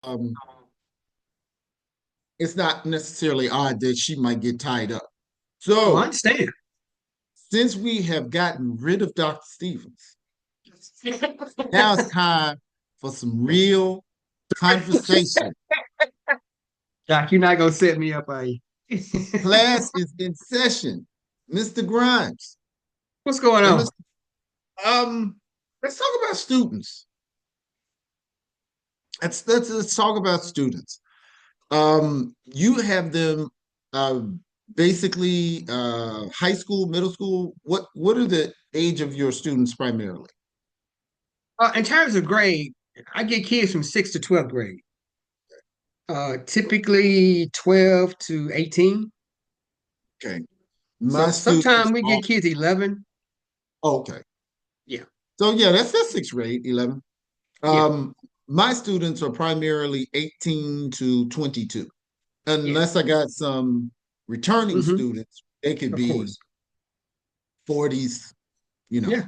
um, it's not necessarily odd that she might get tied up. Oh, I So, understand. since we have gotten rid of Dr. Stevens, now it's time for some real conversation. Doc, you're not gonna set me up, are you? Class is in session. Mr. Grimes What's going and on? Mr. Let's talk about students. Let's talk about students. You have them uh, basically high school, middle school. What are the age of your students primarily? In terms of grade, I get kids from 6th to 12th grade. Typically 12 to 18. Okay, my So students sometimes we are get kids 11. okay. Yeah, So yeah, that's sixth grade, 11. yeah, Um, my students are primarily 18 to 22, yeah. unless I got some returning Hmm. students. They could Of be course. 40s, you know. Yeah.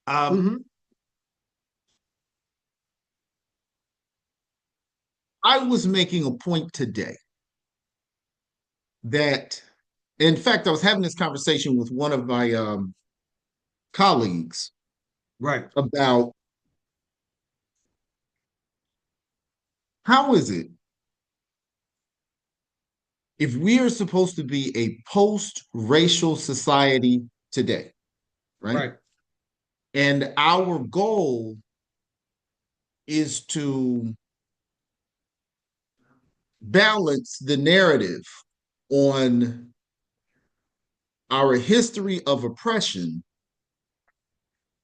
Um, Hmm. I was making a point today that, in fact, I was having this conversation with one of my colleagues Right. about how is it if we are supposed to be a post-racial society today, right? Right. And our goal is to balance the narrative on our history of oppression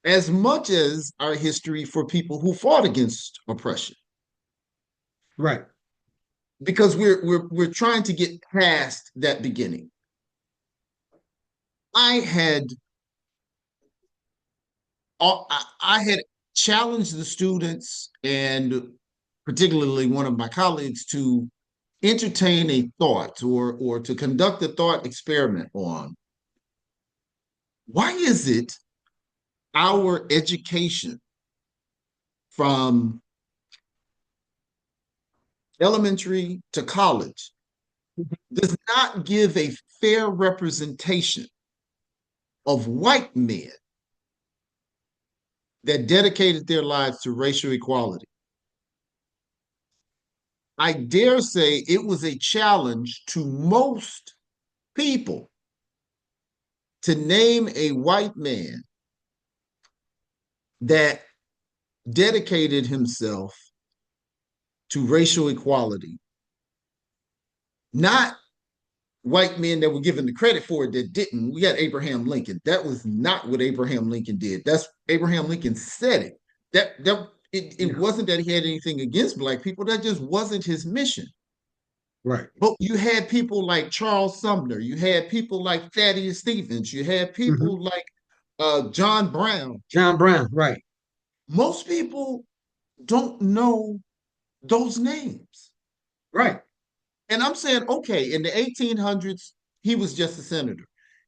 as much as our history for people who fought against oppression. Right. Because we're trying to get past that beginning. I had I had challenged the students and particularly one of my colleagues to entertain a thought or to conduct a thought experiment on why is it our education from elementary to college does not give a fair representation of white men that dedicated their lives to racial equality. I dare say it was a challenge to most people to name a white man that dedicated himself to racial equality, not white men that were given the credit for it that didn't. We got Abraham Lincoln. That was not what Abraham Lincoln did. That's Abraham Lincoln said it. It Yeah. wasn't that he had anything against black people. That just wasn't his mission. Right. But you had people like Charles Sumner. You had people like Thaddeus Stevens. You had Hmm. people like John Brown. John Brown. Right. Most people don't know those names. Right. And I'm saying, okay, in the 1800s, he was just a senator.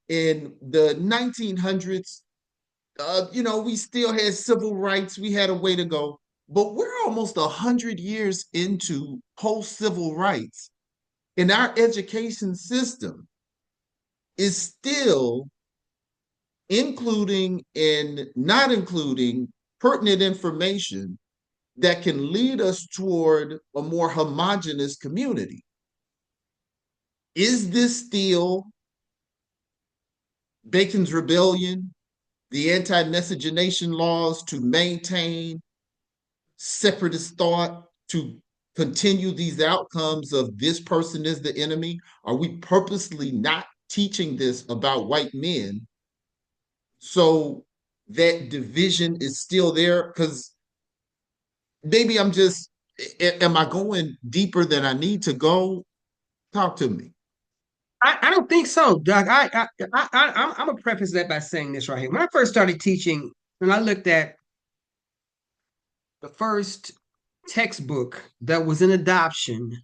In the 1900s, we still had civil rights. We had a way to go. But we're almost 100 years into post-civil rights. And our education system is still including and not including pertinent information that can lead us toward a more homogenous community. Is this still Bacon's Rebellion, the anti miscegenation laws to maintain separatist thought, to continue these outcomes of this person is the enemy? Are we purposely not teaching this about white men so that division is still there? Because maybe I'm just, am I going deeper than I need to go? Talk to me. I don't think so, Doug. I'm gonna preface that by saying this right here. When I first started teaching, and I looked at the first textbook that was in adoption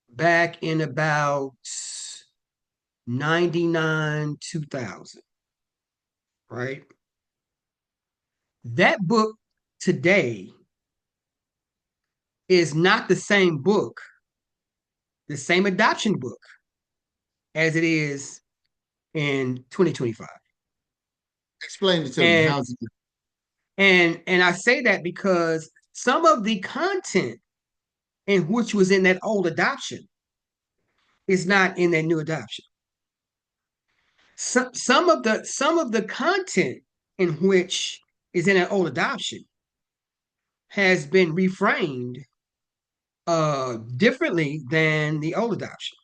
back in about 99, 2000, right? That book today is not the same book, the same adoption book as it is in 2025. Explain it to me. And How's it? and I say that because some of the content in which was in that old adoption is not in that new adoption. Some of the content in which is in an old adoption has been reframed differently than the old adoption.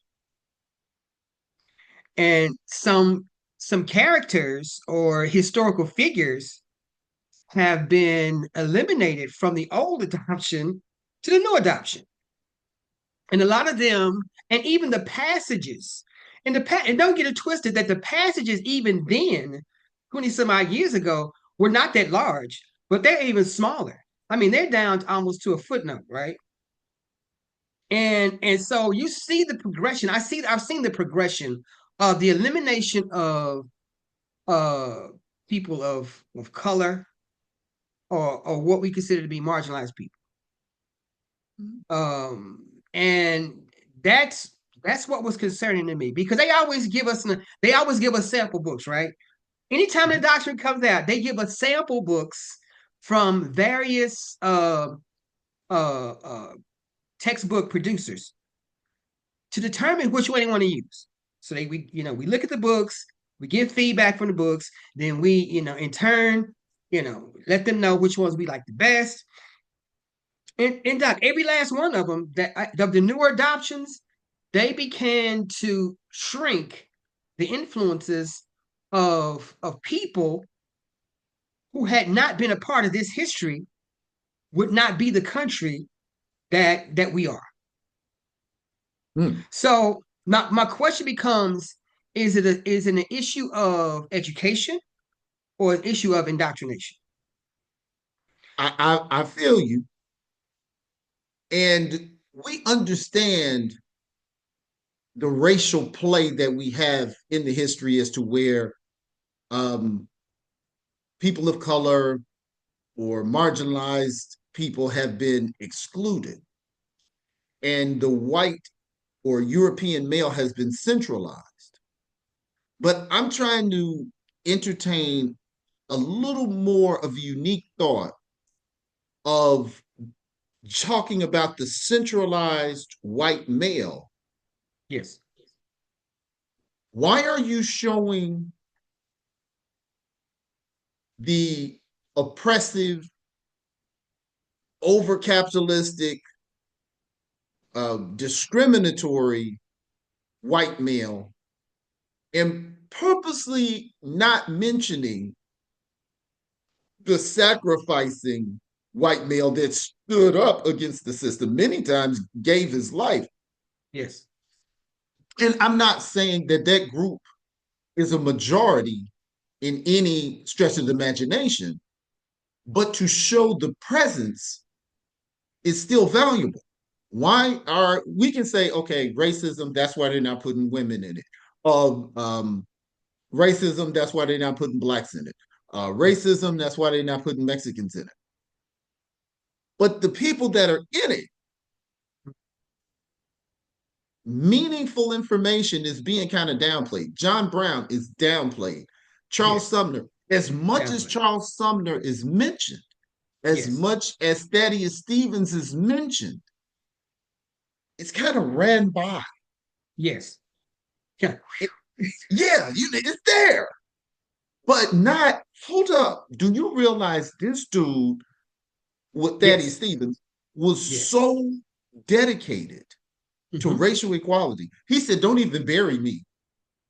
And some characters or historical figures have been eliminated from the old adoption to the new adoption. And a lot of them, and even the passages, and don't get it twisted that the passages even then, 20 some odd years ago, were not that large, but they're even smaller. I mean, they're down almost to a footnote, right? And so you see the progression. I've seen the progression of the elimination of uh people of color or what we consider to be marginalized people. And that's what was concerning to me because they always give us sample books, right? Anytime the doctrine comes out, they give us sample books from various textbook producers to determine which one they want to use. So we look at the books, we get feedback from the books, then we in turn let them know which ones we like the best. And Doc, every last one of them of the newer adoptions, they began to shrink the influences of people who had not been a part of this history, would not be the country that we are. Hmm. So my question becomes: is it an issue of education or an issue of indoctrination? I feel you, and we understand the racial play that we have in the history as to where um, people of color or marginalized people have been excluded, and the white or European male has been centralized. But I'm trying to entertain a little more of a unique thought of talking about the centralized white male. Yes. Why are you showing the oppressive, over capitalistic, discriminatory white male and purposely not mentioning the sacrificing white male that stood up against the system, many times gave his life? Yes. And I'm not saying that that group is a majority in any stretch of the imagination, but to show the presence is still valuable. Why are we can say, okay, racism, that's why they're not putting women in it. Racism, that's why they're not putting blacks in it. Racism, that's why they're not putting Mexicans in it. But the people that are in it, meaningful information is being kind of downplayed. John Brown is downplayed. Charles Yes. Sumner, as much as Definitely. Charles Sumner is mentioned, as Yes. much as Thaddeus Stevens is mentioned, it's kind of ran by. Yes. Yeah. It, yeah, it's there, but not. Hold up. Do you realize this dude with Thaddeus Yes. Stevens was Yes. so dedicated to Mm-hmm. racial equality? He said, "Don't even bury me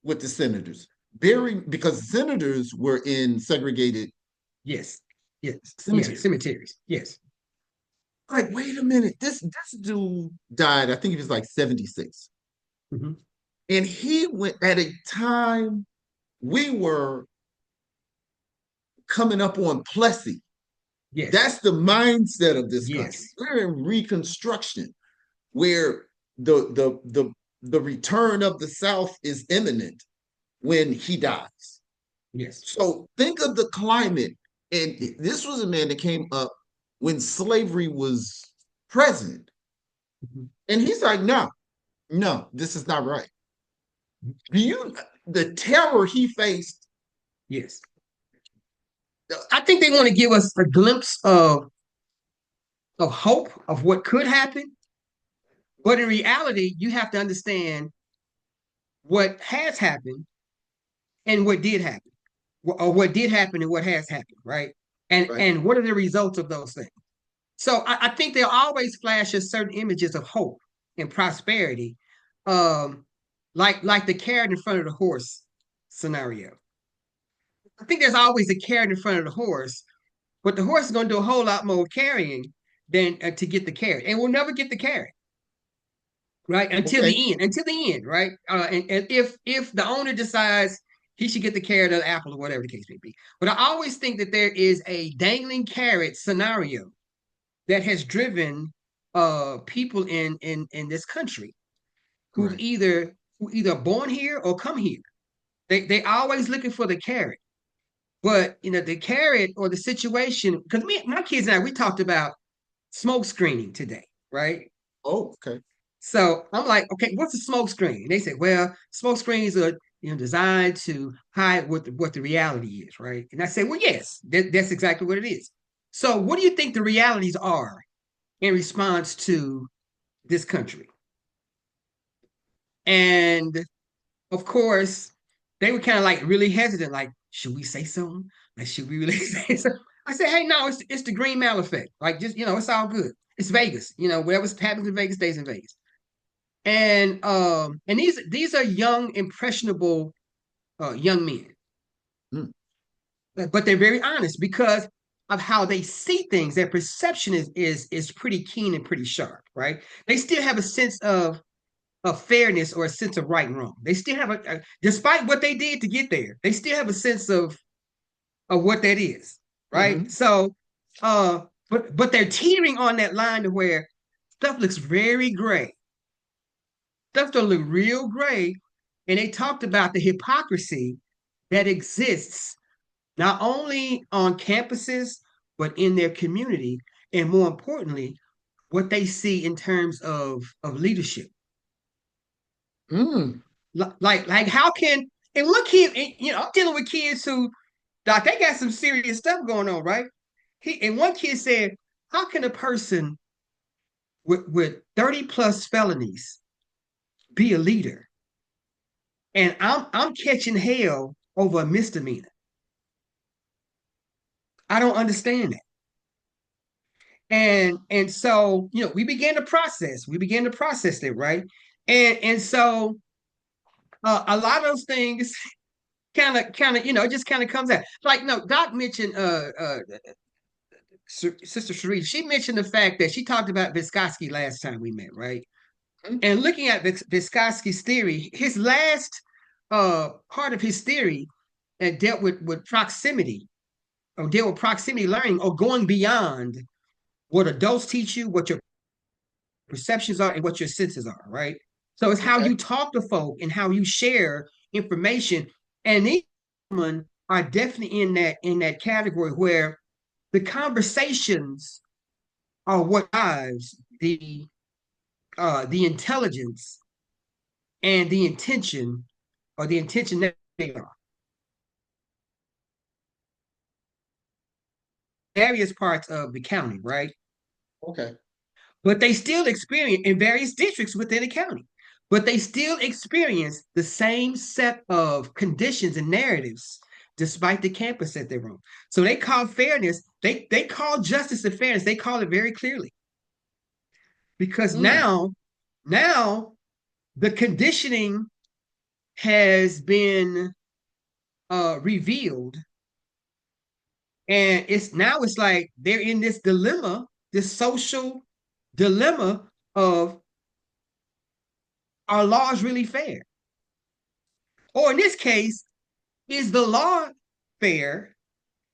with the senators. Bury because senators were in segregated Yes. Yes. Yeah. cemeteries." Cemeteries. Yes. Like, wait a minute. This dude died. I think he was like 76. Mm-hmm. And he went at a time we were coming up on Plessy. Yes. That's the mindset of this country. Yes. We're in Reconstruction, where the return of the South is imminent when he dies. Yes. So think of the climate. And this was a man that came up when slavery was president. Mhm. And he's like, no, no, this is not right. Do you, the terror he faced? Yes. I think they want to give us a glimpse of hope of what could happen. But in reality, you have to understand what has happened and what did happen, or what did happen and what has happened, right? Right. And what are the results of those things? So I think they'll always flash us certain images of hope and prosperity, um, like the carrot in front of the horse scenario. I think there's always a carrot in front of the horse, but the horse is going to do a whole lot more carrying than to get the carrot, and we'll never get the carrot, right? Okay. Until the end, right? And if the owner decides he should get the carrot or the apple or whatever the case may be, but I always think that there is a dangling carrot scenario that has driven people in this country who've Right. either born here or come here. They always looking for the carrot, but the carrot or the situation. Because me, my kids and I, we talked about smoke screening today, right? Oh, okay. So I'm like, okay, what's a smoke screen? And they said, well, smoke screens are designed to hide what the reality is, right? And I said, well, yes, that's exactly what it is. So what do you think the realities are in response to this country? And of course, they were kind of like really hesitant, like, should we say something? Like, should we really say something? I said, hey, no, it's the Green Mile effect. Like, just it's all good. It's Vegas. Whatever happens in Vegas stays in Vegas. And these are young, impressionable young men, Mm. but they're very honest because of how they see things. Their perception is pretty keen and pretty sharp, right? They still have a sense of fairness or a sense of right and wrong. They still have despite what they did to get there, they still have a sense of what that is, right? Hmm. So, but they're teetering on that line to where stuff looks very gray. Stuff don't look real gray, and they talked about the hypocrisy that exists not only on campuses but in their community, and more importantly, what they see in terms of leadership. Mm. Like how can and look here, I'm dealing with kids who doc, they got some serious stuff going on, right? And one kid said, how can a person with 30 plus felonies be a leader? And I'm catching hell over a misdemeanor. I don't understand that. And so, we began to process. We began to process it, right? And so a lot of those things it just kind of comes out. Like, no, Doc mentioned Sister Cherie, she mentioned the fact that she talked about Vygotsky last time we met, right? Mm. And looking at Vygotsky's theory, his last part of his theory dealt with proximity, or dealt with proximity learning, or going beyond what adults teach you, what your perceptions are, and what your senses are, right? So it's how Okay. you talk to folk and how you share information. And these women are definitely in that category where the conversations are what drives the intelligence and the intention, or the intention that they are. Various parts of the county, right? Okay. But they still experience in various districts within the county, but they still experience the same set of conditions and narratives despite the campus that they're on. So they call fairness, they call justice and fairness, they call it very clearly. Because Mm. now the conditioning has been revealed, and it's like they're in this dilemma, this social dilemma of, are laws really fair? Or in this case, is the law fair?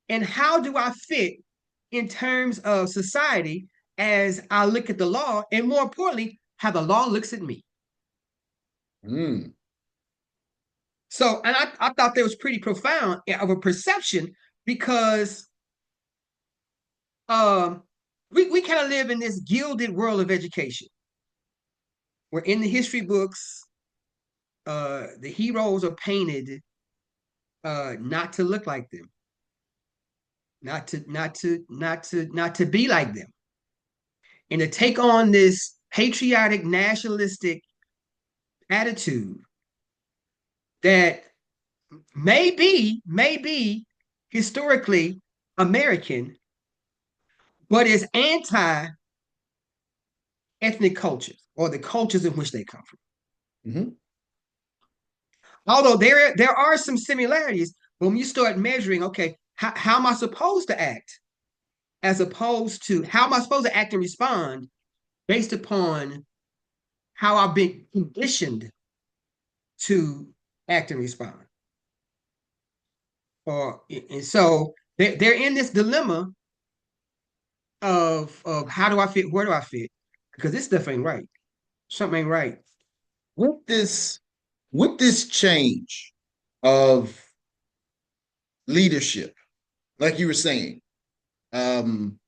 And how do I fit in terms of society as I look at the law? And more importantly, how the law looks at me. Mm. So, and I thought that was pretty profound of a perception, because um, we kind of live in this gilded world of education, where in the history books, the heroes are painted not to look like them, not to be like them, and to take on this patriotic, nationalistic attitude that may be historically American, but is anti ethnic cultures or the cultures in which they come from. Mhm. Although there are some similarities, but when you start measuring, okay, how am I supposed to act, as opposed to how am I supposed to act and respond based upon how I've been conditioned to act and respond. Or and so they're in this dilemma of how do I fit, where do I fit? Because this stuff ain't right. Something ain't right. With this, with this change of leadership, like you were saying, um,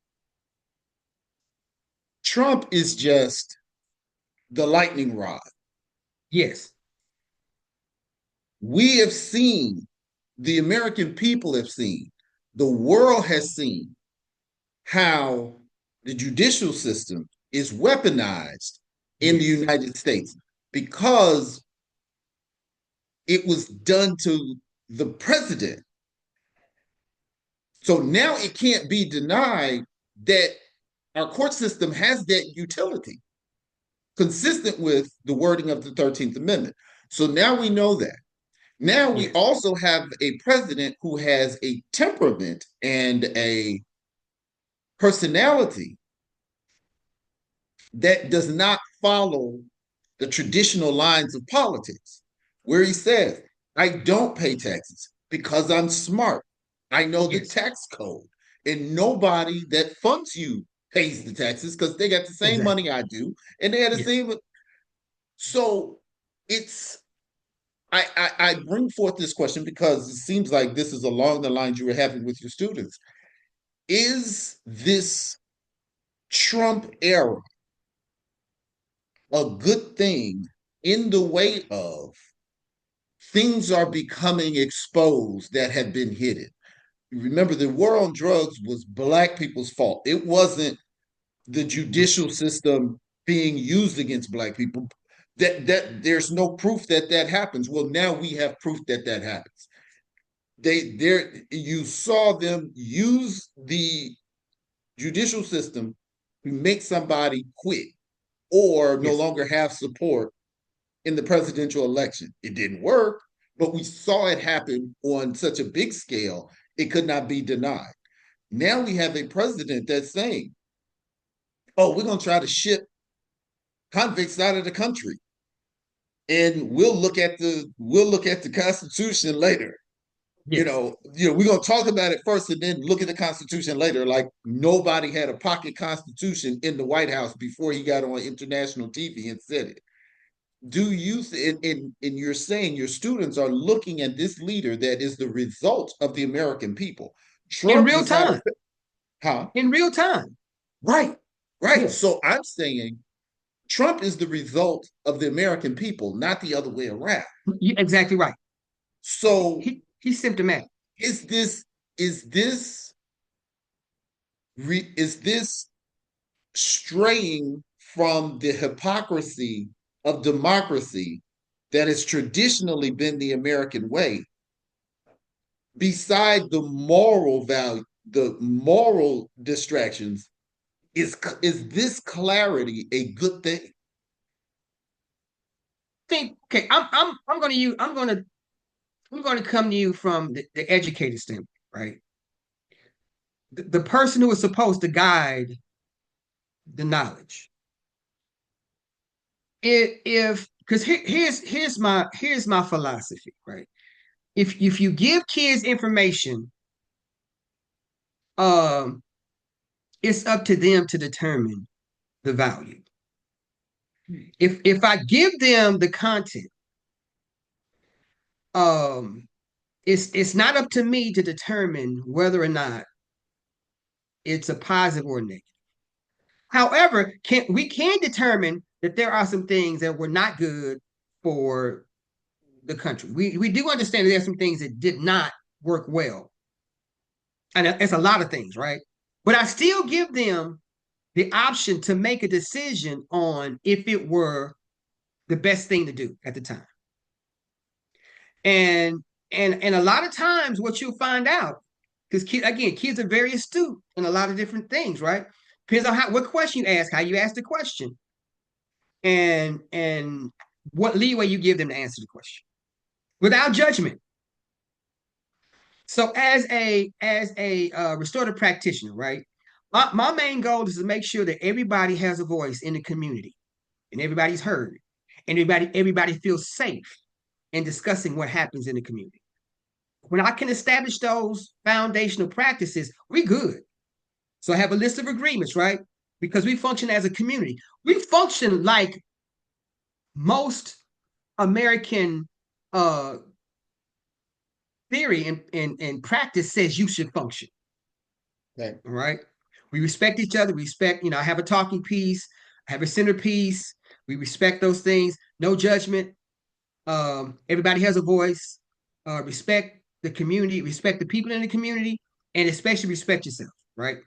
Trump is just the lightning rod. Yes, We have seen, the American people have seen, the world has seen how the judicial system is weaponized in the yes, United States because it was done to the president. So now it can't be denied that our court system has that utility consistent with the wording of the 13th Amendment. So now we know that. Now we yes, also have a president who has a temperament and a personality that does not follow the traditional lines of politics, where he says, I don't pay taxes because I'm smart. I know the yes, tax code, and nobody that funds you pays the taxes because they got the same exactly. money I do, and they had the Yes. same. So it's I bring forth this question because it seems like this is along the lines you were having with your students. Is this Trump era a good thing in the way of things are becoming exposed that have been hidden? Remember, the war on drugs was Black people's fault. It wasn't the judicial system being used against Black people. That there's no proof that that happens. Well, now we have proof that that happens. You saw them use the judicial system to make somebody quit or no Yes. longer have support in the presidential election. It didn't work, but we saw it happen on such a big scale, it could not be denied. Now we have a president that's saying, oh, we're going to try to ship convicts out of the country. And we'll look at the Constitution later. Yes. We're gonna talk about it first and then look at the Constitution later. Like nobody had a pocket Constitution in the White House before he got on international TV and said it. Do you and you're saying your students are looking at this leader that is the result of the American people. In Trump real was not a time. huh? In real time. Right, right. Yes. So I'm saying Trump is the result of the American people, not the other way around. You're exactly right. So He's symptomatic. is this is this is this straying from the hypocrisy of democracy that has traditionally been the American way, beside the moral value, the moral distractions, is this clarity a good thing? Think, okay, I'm gonna use I'm gonna come to you from the educated standpoint, right? The person who is supposed to guide the knowledge. If because here's my philosophy, right? If you give kids information, um, it's up to them to determine the value. If I give them the content, um, it's not up to me to determine whether or not it's a positive or negative. However, we can determine that there are some things that were not good for the country. We do understand that there are some things that did not work well, and it's a lot of things, right? But I still give them the option to make a decision on if it were the best thing to do at the time. And and a lot of times, what you'll find out, because kids are very astute in a lot of different things, right? Depends on what question you ask, how you ask the question, and what leeway you give them to answer the question without judgment. So as a restorative practitioner, right? My main goal is to make sure that everybody has a voice in the community and everybody's heard and everybody feels safe in discussing what happens in the community. When I can establish those foundational practices, we good. So I have a list of agreements, right? Because we function as a community. We function like most American theory and practice says you should function. Okay. All right. We respect each other. We respect, I have a talking piece, I have a centerpiece. We respect those things. No judgment. Everybody has a voice. Respect the community, respect the people in the community, and especially respect yourself, right?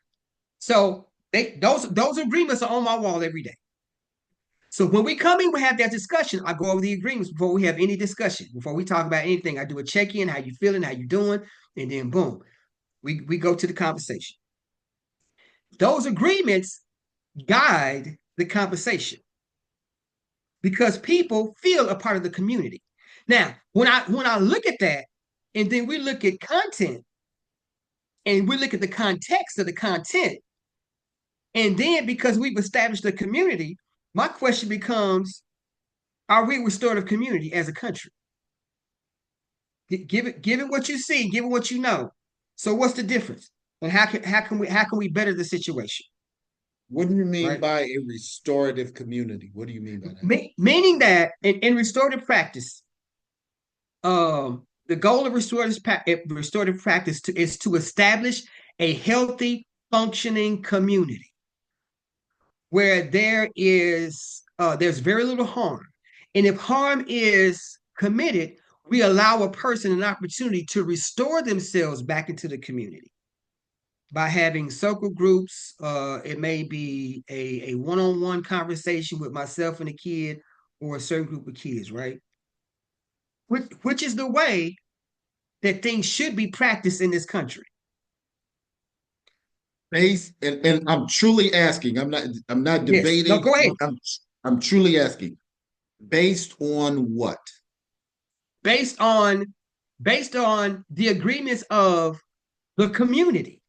So those agreements are on my wall every day. So when we come in, we have that discussion. I go over the agreements before we have any discussion. Before we talk about anything, I do a check-in, how you feeling, how you doing, and then boom, we go to the conversation. Those agreements guide the conversation because people feel a part of the community. Now, when I look at that, and then we look at content, and we look at the context of the content, and then because we've established a community, my question becomes: are we a restorative community as a country? Give it what you see, give it what you know. So what's the difference? And how can we better the situation? What do you mean Right? by a restorative community? What do you mean by that? Meaning that in restorative practice, the goal of restorative practice is to establish a healthy, functioning community where there's very little harm, and if harm is committed, we allow a person an opportunity to restore themselves back into the community by having circle groups. It may be a one-on-one conversation with myself and a kid or a certain group of kids, right? Which is the way that things should be practiced in this country. Based and I'm truly asking, I'm not Yes. No, debating. go ahead. I'm truly asking, based on what? Based on the agreements of the community,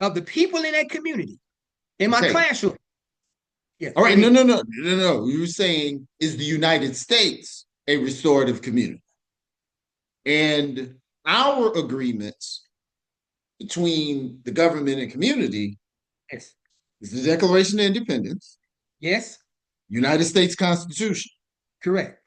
of the people in that community, in my Okay. classroom. Yes, All go right. No, ahead. no, no, no, no. You were saying, is the United States a restorative community? And our agreements between the government and community Yes. is the Declaration of Independence, Yes. United States Constitution. Correct.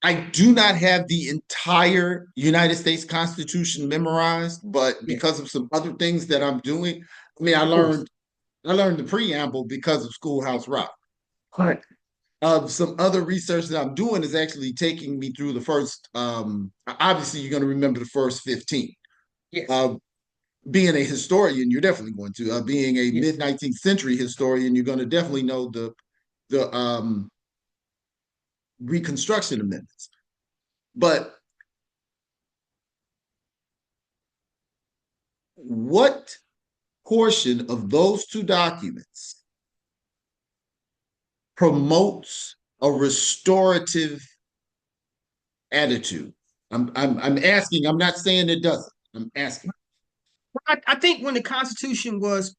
I do not have the entire United States Constitution memorized, but Yes. because of some other things that I'm doing, I mean, Of course. I learned the preamble because of Schoolhouse Rock. Right. Some other research that I'm doing is actually taking me through the first. Obviously, you're going to remember the first 15. Yes. Uh, Being a historian, you're definitely going to. Being a mid Yes. 19th century historian, you're going to definitely know the Reconstruction amendments. But what portion of those two documents promotes a restorative attitude? I'm asking. I'm not saying it doesn't. I'm asking. I think when the Constitution was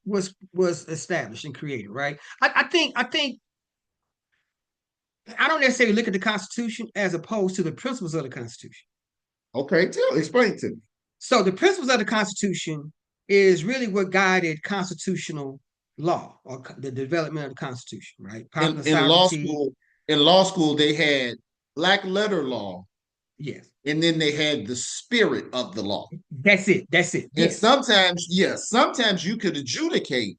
established and created, right? I think I don't necessarily look at the Constitution as opposed to the principles of the Constitution. Okay, explain to me. So the principles of the Constitution is really what guided constitutional law or the development of the Constitution, right? In Popular in law sovereignty. school, in law school, they had black letter law Yes. and then they had the spirit of the law. That's it. That's it. And Yes. sometimes, yes, sometimes you could adjudicate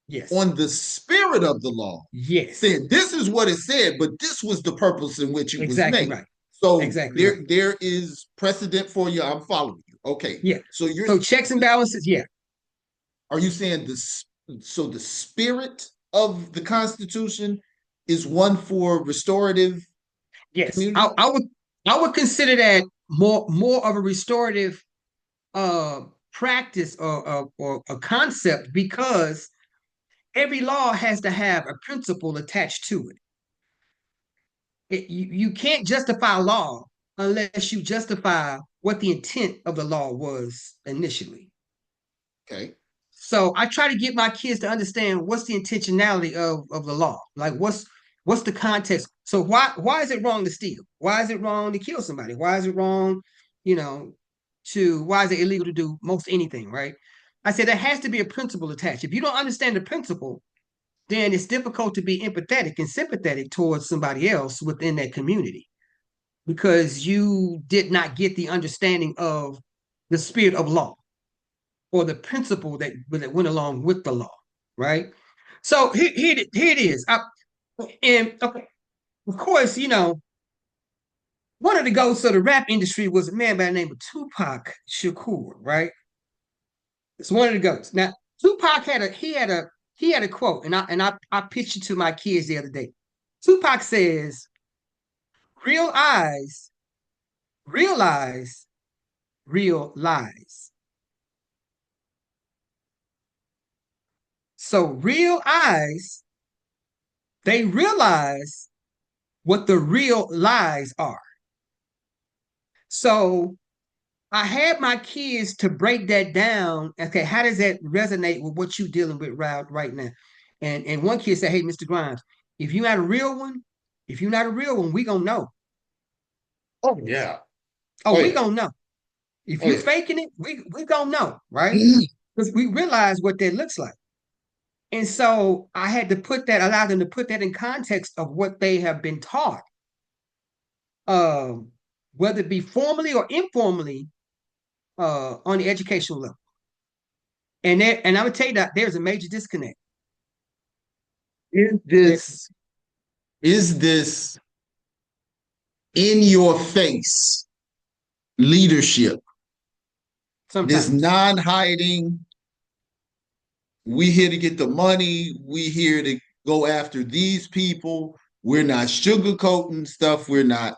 Yes. on the spirit of the law, Yes. saying this is what it said, but this was the purpose in which it was Exactly made. right. So Exactly right. there is precedent for you. I'm following you. Okay. Yeah. So you're So checks and balances. Yeah. are you saying this so the spirit of the Constitution is one for restorative Yes. community? I would consider that more of a restorative uh practice or a concept because every law has to have a principle attached to it. You can't justify law unless you justify what the intent of the law was initially. Okay. So I try to get my kids to understand what's the intentionality of the law. Like what's the context? So why is it wrong to steal? Why is it wrong to kill somebody? Why is it wrong, you know, to why is it illegal to do most anything, right? I said there has to be a principle attached. If you don't understand the principle, then it's difficult to be empathetic and sympathetic towards somebody else within that community because you did not get the understanding of the spirit of law or the principle that went along with the law, right? So here it is. And okay, of course, one of the ghosts of the rap industry was a man by the name of Tupac Shakur, right? It's one of the ghosts. Now, Tupac had a quote, and I pitched it to my kids the other day. Tupac says, "Real eyes realize real lies." So real eyes, they realize what the real lies are. So I had my kids to break that down. Okay, how does that resonate with what you're dealing with right now? And one kid said, "Hey, Mr. Grimes, if you're not a real one, if you're not a real one, we gonna know. Oh yeah. Oh, Oh we yeah. gonna know. If Oh you're yeah. faking it, we gonna know, right? Because we realize what that looks like." And so I had to allow them to put that in context of what they have been taught, um, whether it be formally or informally, on the educational level. And I'm gonna tell you that there's a major disconnect. Is There, this in your face leadership? This sometimes. non-hiding, we here to get the money, we here to go after these people. We're not sugarcoating stuff, we're not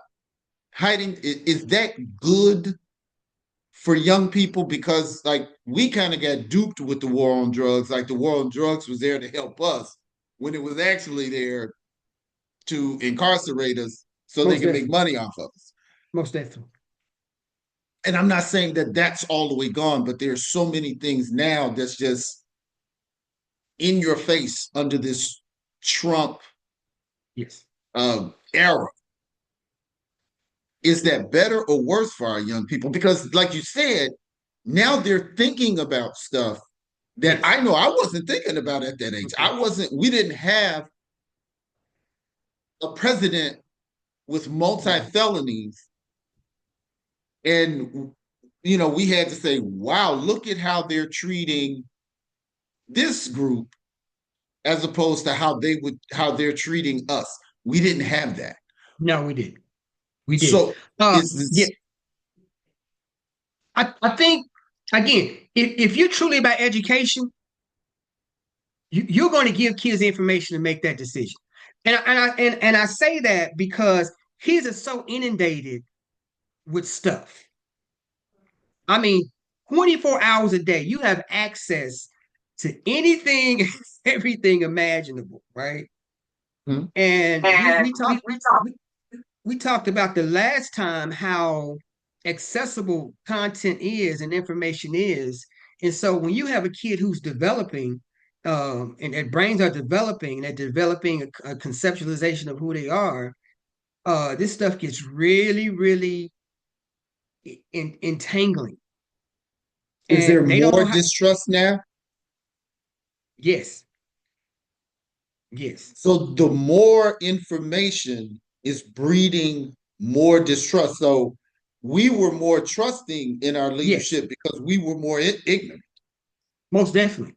hiding. Is that good for young people? Because like we kind of got duped with the war on drugs, like the war on drugs was there to help us when it was actually there to incarcerate us so they Most can make definitely. money off of us. Most definitely. And I'm not saying that that's all the way gone, but there's so many things now that's just in your face under this Trump Yes. era. Is that better or worse for our young people? Because, like you said, now they're thinking about stuff that Yes. I know I wasn't thinking about at that age. Okay. We didn't have a president with multi Mhm. felonies. And, we had to say, wow, look at how they're treating this group as opposed to how they're treating us. We didn't have that. No, we did. We did. So is Yeah, this I think again, if you're truly about education, you're going to give kids information to make that decision. And I say that because kids are so inundated with stuff. I mean, 24 hours a day, you have access to anything, everything imaginable, right? hmm? And we talked about the last time how accessible content is and information is. And so when you have a kid who's developing, and their brains are developing, and they're developing a conceptualization of who they are, this stuff gets really, really entangling. Is there And they don't more know how. distrust now? Yes, yes, So the more information is breeding more distrust. So we were more trusting in our Yes, leadership because we were more ignorant. most definitely.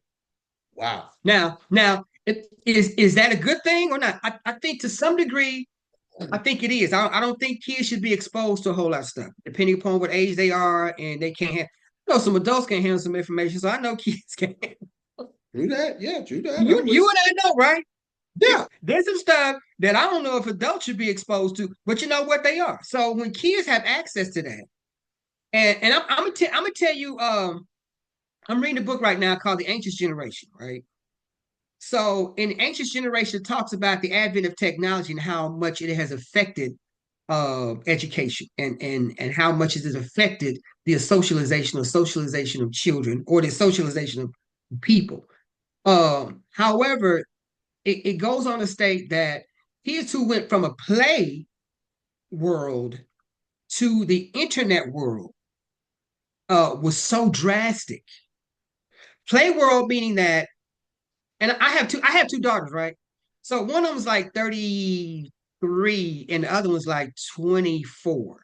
Wow. Now, is that a good thing or not? I think to some degree, I think it is. I don't think kids should be exposed to a whole lot of stuff, depending upon what age they are, and they can't have. I know some adults can handle some information, so I know kids can. True that. Yeah, true that. You and I know, right? Yeah. There's some stuff that I don't know if adults should be exposed to, but you know what they are. So when kids have access to that, and I'm gonna tell you, I'm reading a book right now called The Anxious Generation, right? So in Anxious Generation, it talks about the advent of technology and how much it has affected education and how much it has affected the socialization of children or the socialization of people. However, it goes on to state that kids who went from a play world to the internet world was so drastic. Play world meaning that, and I have two daughters, right? So one of them was like 33 and the other one's like 24.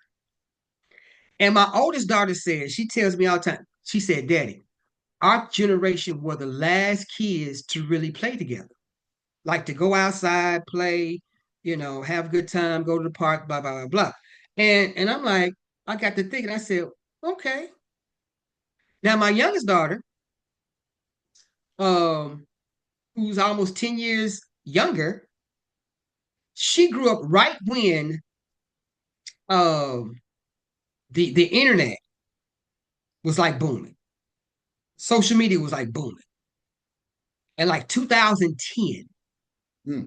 And my oldest daughter says, she tells me all the time, she said, Daddy, our generation were the last kids to really play together. Like to go outside, play, have a good time, go to the park, blah, blah, blah, blah. And I'm like, I got to thinking, I said, okay. Now my youngest daughter, um, who's almost 10 years younger, she grew up right when um the internet was like booming. Social media was like booming. And like 2010. Hmm.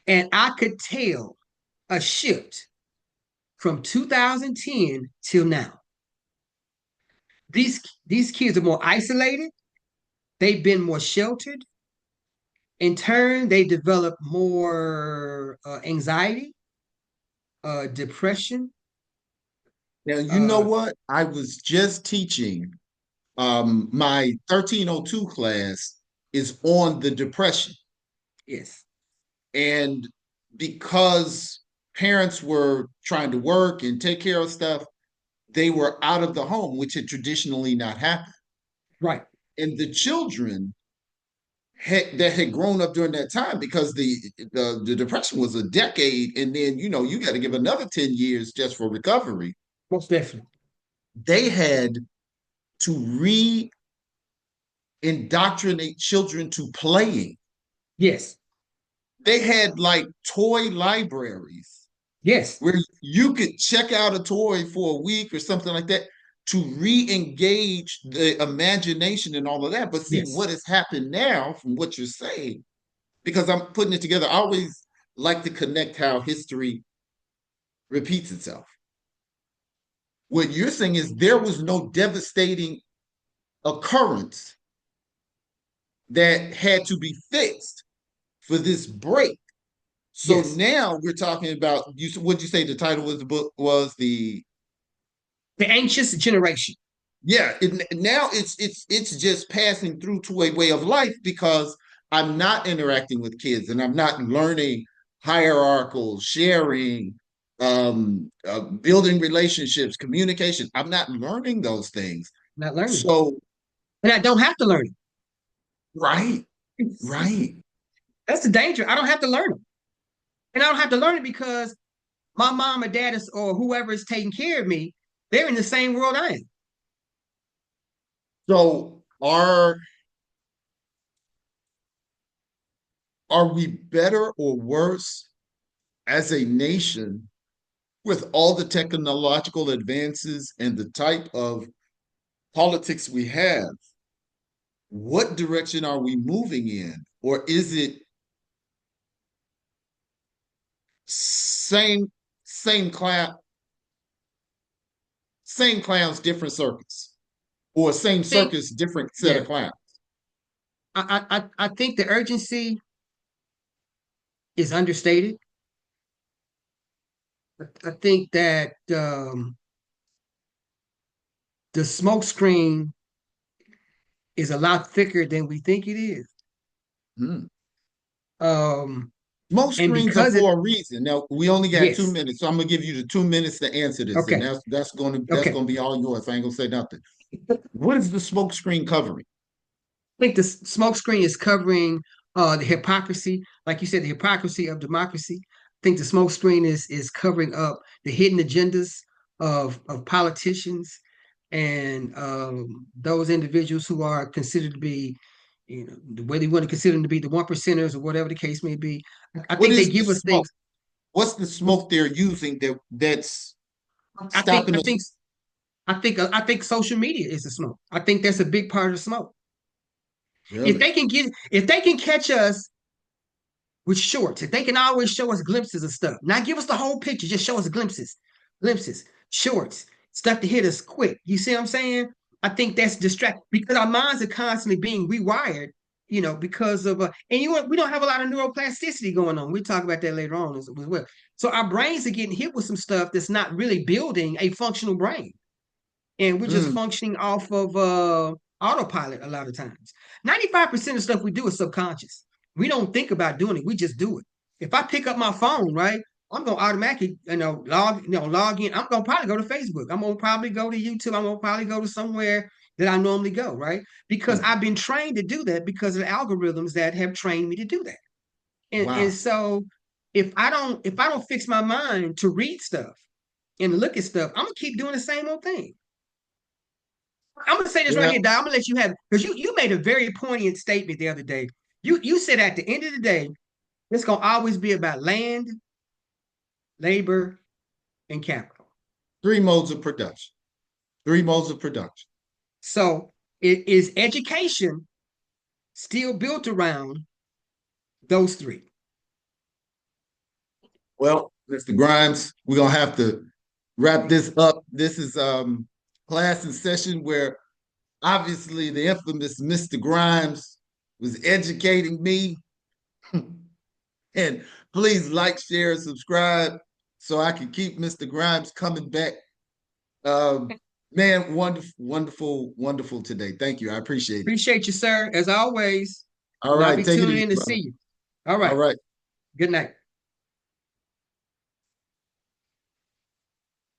And I could tell a shift from 2010 till now. These kids are more isolated. They've been more sheltered. In turn, they develop more anxiety, depression. Now, you know Uh, what? I was just teaching my 1302 class is on the depression. yes, And because parents were trying to work and take care of stuff, they were out of the home, which had traditionally not happened. right. And the children that had grown up during that time, because the depression was a decade, and then you got to give another 10 years just for recovery. Most definitely. They had to re-indoctrinate children to playing. Yes, They had like toy libraries yes, where you could check out a toy for a week or something like that to re-engage the imagination and all of that. But see, yes. what has happened now from what you're saying, because I'm putting it together, I always like to connect how history repeats itself. What you're saying is there was no devastating occurrence that had to be fixed for this break. So Yes. now we're talking about you. What'd you say the title of the book was? The The anxious generation. Yeah, now it's just passing through to a way of life because I'm not interacting with kids and I'm not learning hierarchical sharing, building relationships, communication. I'm not learning those things. Not learning. So And I don't have to learn right, it. right. That's the danger. I don't have to learn it. And I don't have to learn it because my mom or dad is, or whoever is taking care of me, they're in the same world I am. So are we better or worse as a nation with all the technological advances and the type of politics we have? What direction are we moving in? Or is it same same clown, same clowns, different circus? Or same I think, circus, different set of yeah, clowns? I think the urgency is understated. I think that the smoke screen is a lot thicker than we think it is. Hmm. Um, Smoke And screens are because it, for a reason. Now we only got two yes, minutes, so I'm gonna give you the 2 minutes to answer this, and okay, that's okay. gonna be all yours. I ain't gonna say nothing. What is the smoke screen covering? I think the smoke screen is covering the hypocrisy, like you said, the hypocrisy of democracy. I think the smoke screen is covering up the hidden agendas of politicians and those individuals who are considered to be, you know, the way they want to consider them to be the one percenters or whatever the case may be. I What think they is the give us smoke? things. What's the smoke they're using that's I think stopping I us? think I think social media is the smoke. I think that's a big part of the smoke. Really? If they can catch us with shorts. If they can always show us glimpses of stuff, not give us the whole picture, just show us glimpses, shorts, stuff to hit us quick. You see what I'm saying? I think that's distract because our minds are constantly being rewired, you know, because of and you know, we don't have a lot of neuroplasticity going on. We'll talk about that later on as well. So our brains are getting hit with some stuff that's not really building a functional brain. And we're just Mm, functioning off of autopilot a lot of times. 95% of stuff we do is subconscious. We don't think about doing it. We just do it. If I pick up my phone, right, I'm gonna automatically, log in. I'm gonna probably go to Facebook. I'm gonna probably go to YouTube. I'm gonna probably go to somewhere that I normally go, right? Because mm. I've been trained to do that because of the algorithms that have trained me to do that. And Wow. so if I don't fix my mind to read stuff and look at stuff, I'm gonna keep doing the same old thing. I'm gonna say this right Well, here, Doc. I'm gonna let you have it because you made a very poignant statement the other day. You said at the end of the day, it's gonna always be about land, labor, and capital. three modes of production. Three modes of production. So it is education still built around those three. Well, Mr. Grimes, we're gonna have to wrap this up. This is class and session where obviously the infamous Mr. Grimes was educating me. And please like, share, and subscribe so I can keep Mr. Grimes coming back. Um, man, wonderful, wonderful, wonderful today. Thank you. I appreciate it. Appreciate you, sir, as always. All And I'll right, be take it tuning easy, in to brother. see you. All All right. right. Good night.